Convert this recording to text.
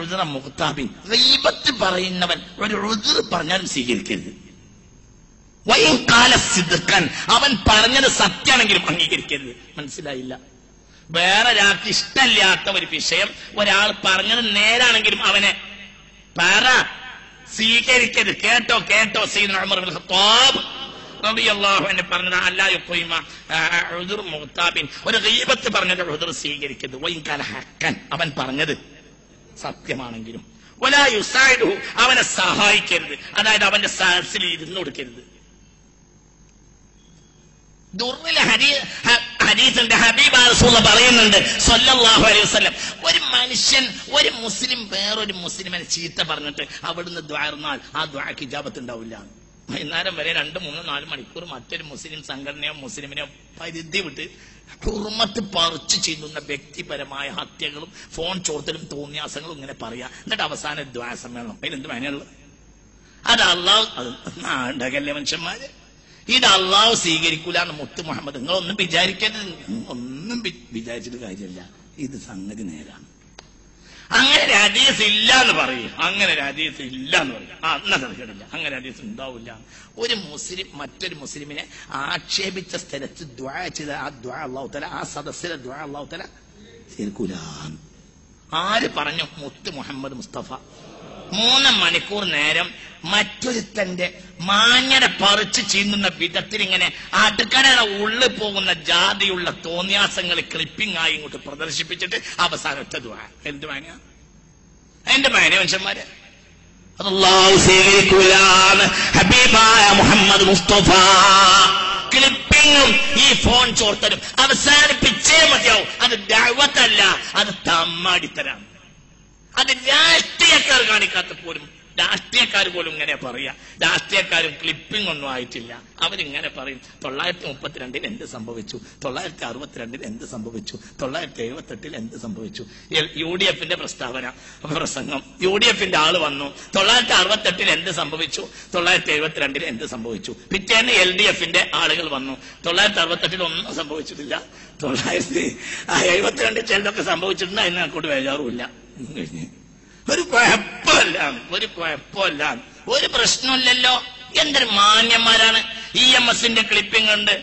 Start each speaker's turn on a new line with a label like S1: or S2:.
S1: ഉദ്റ മുഖ്താബിൻ, ഗീബത്ത് പറയുന്നവൻ ഒരു ഉദ്ർ പറഞ്ഞാലും സ്വീകരിക്കരുത്. വൈൻ ഖാല സിദ്ഖൻ, അവൻ പറഞ്ഞത് സത്യമാണെങ്കിലും അംഗീകരിക്കരുത്. മനസ്സിലായില്ല? വേറെ ഒരാൾക്ക് ഇഷ്ടമില്ലാത്ത ഒരു വിഷയം ഒരാൾ പറഞ്ഞത് നേരാണെങ്കിലും അവനെ സ്വീകരിക്കരുത്. കേട്ടോ കേട്ടോ, സയ്യിദുനാ ഉമർ ഇബ്നുൽ ഖത്താബ് റളിയല്ലാഹു അൻഹു പറഞ്ഞത് അല്ലാ യുഖീമ ഉദ്ർ മുഖ്താബിൻ, ഒരു ഗീബത്ത് പറഞ്ഞത് ഉദ്ർ സ്വീകരിക്കരുത്. വൈൻ ഖാല ഹഖൻ, അവൻ പറഞ്ഞത് സത്യമാണെങ്കിലും. വലാ യുസായിദുഹു, അവനെ സഹായിക്കരുത്, അതായത് അവന്റെ സദസ്സിൽ ഇരുന്ന് കൊടുക്കരുത്. ഹദീസിന്റെ ഹബീബ് റസൂലുള്ളാഹി പറയുന്നുണ്ട് സ്വല്ലല്ലാഹു അലൈഹി വസല്ലം, ഒരു മനുഷ്യൻ ഒരു മുസ്ലിം വേറൊരു മുസ്ലിമിനെ ചീത്ത പറഞ്ഞിട്ട് അവിടുന്ന് ദുആ ഇറന്നാൽ ആ ദുആക്ക് ഇജാബത്ത് ഉണ്ടാവില്ല. വൈകുന്നേരം വരെ 2, 3, 4 മണിക്കൂർ മറ്റൊരു മുസ്ലിം സംഘടനയോ മുസ്ലിമിനെയോ പരിധി വിട്ട് ഹുർമത്ത് പറിച്ചു ചെയ്യുന്ന വ്യക്തിപരമായ ഹത്യകളും ഫോൺ ചോർത്തലും തോന്നിയാസങ്ങളും ഇങ്ങനെ പറയാ. എന്നിട്ട് അവസാന ദുആ സമ്മേളനം, അതിലെന്ത് വേനയുള്ളത്? അത് അല്ലാഹു നാടകല്ലേ മനുഷ്യന്മാര്. ഇത് അള്ളാഹു സ്വീകരിക്കൂല എന്ന് മുത്ത് മുഹമ്മദ്. നിങ്ങളൊന്നും വിചാരിക്കരുത്, ഒന്നും വിചാരിച്ചിട്ട് കാര്യമില്ല. ഇത് സംഗതി നേരാണ്. അങ്ങനെ ഒരു ഹദീസ് ഇല്ല എന്ന് പറയും, അങ്ങനെ ഒരു ഹദീസ് ഇല്ല എന്ന് പറയും. എന്നാ തർക്കമില്ല, അങ്ങനെ ഹദീസ് ഉണ്ടാവില്ല. ഒരു മുസ്ലിം മറ്റൊരു മുസ്ലിമിനെ ആക്ഷേപിച്ച സ്ഥലത്ത് ദുആ ചെയ്ത ആ ദുആ അല്ലാഹു തആല, ആ സദസ്സിലെ ദുആ അല്ലാഹു തആല സ്വീകരിക്കൂല. ആര് പറഞ്ഞു? മുത്ത് മുഹമ്മദ് മുസ്തഫ. 3 മണിക്കൂർ നേരം മറ്റൊരുത്തന്റെ മാന്യത പറിച്ചു ചീന്തുന്ന വിധത്തിൽ ഇങ്ങനെ അടുക്കളയുടെ ഉള്ളിൽ പോകുന്ന ജാതിയുള്ള തോന്നിയാസങ്ങൾ ക്ലിപ്പിംഗ് ആയി ഇങ്ങോട്ട് പ്രദർശിപ്പിച്ചിട്ട് അവസാനത്തെ ദുആ. എന്ത് മാന്യ, എന്റെ മാന്യ മനുഷ്യന്മാരെ, അല്ലാഹു സ്വീകരിക്കൂലാന്ന് ഹബീബായ മുഹമ്മദ് മുസ്തഫ. ക്ലിപ്പിങ്ങും ഈ ഫോൺ ചോർത്തലും അവസാനിപ്പിച്ചേ മതിയാവും. അത് ദഅവത്തല്ല, അത് തമ്മാടിത്തരാണ്. അത് രാഷ്ട്രീയക്കാർ കാണിക്കാത്ത പോലും, രാഷ്ട്രീയക്കാർ പോലും ഇങ്ങനെ പറയാ. രാഷ്ട്രീയക്കാരും ക്ലിപ്പിംഗ് ഒന്നും ആയിട്ടില്ല, അവരിങ്ങനെ പറയും 932 എന്ത് സംഭവിച്ചു, 962 എന്ത് സംഭവിച്ചു, 978 എന്ത് സംഭവിച്ചു. UDF പ്രസ്താവന പ്രസംഗം, UDF ആള് വന്നു, 968 എന്ത് സംഭവിച്ചു, 972 എന്ത് സംഭവിച്ചു. പിറ്റേന്ന് LDF ആളുകൾ വന്നു, 968 ഒന്നും സംഭവിച്ചിട്ടില്ല, 972 ചിലതൊക്കെ സംഭവിച്ചിട്ടുണ്ട്, അതിന് അങ്ങോട്ട് വേജാറുമില്ല. ഒരു കുഴപ്പമില്ല, ഒരു കുഴപ്പമില്ല, ഒരു പ്രശ്നമില്ലല്ലോ. എന്തൊരു മാന്യന്മാരാണ്. EMS ക്ലിപ്പിംഗ് ഉണ്ട്.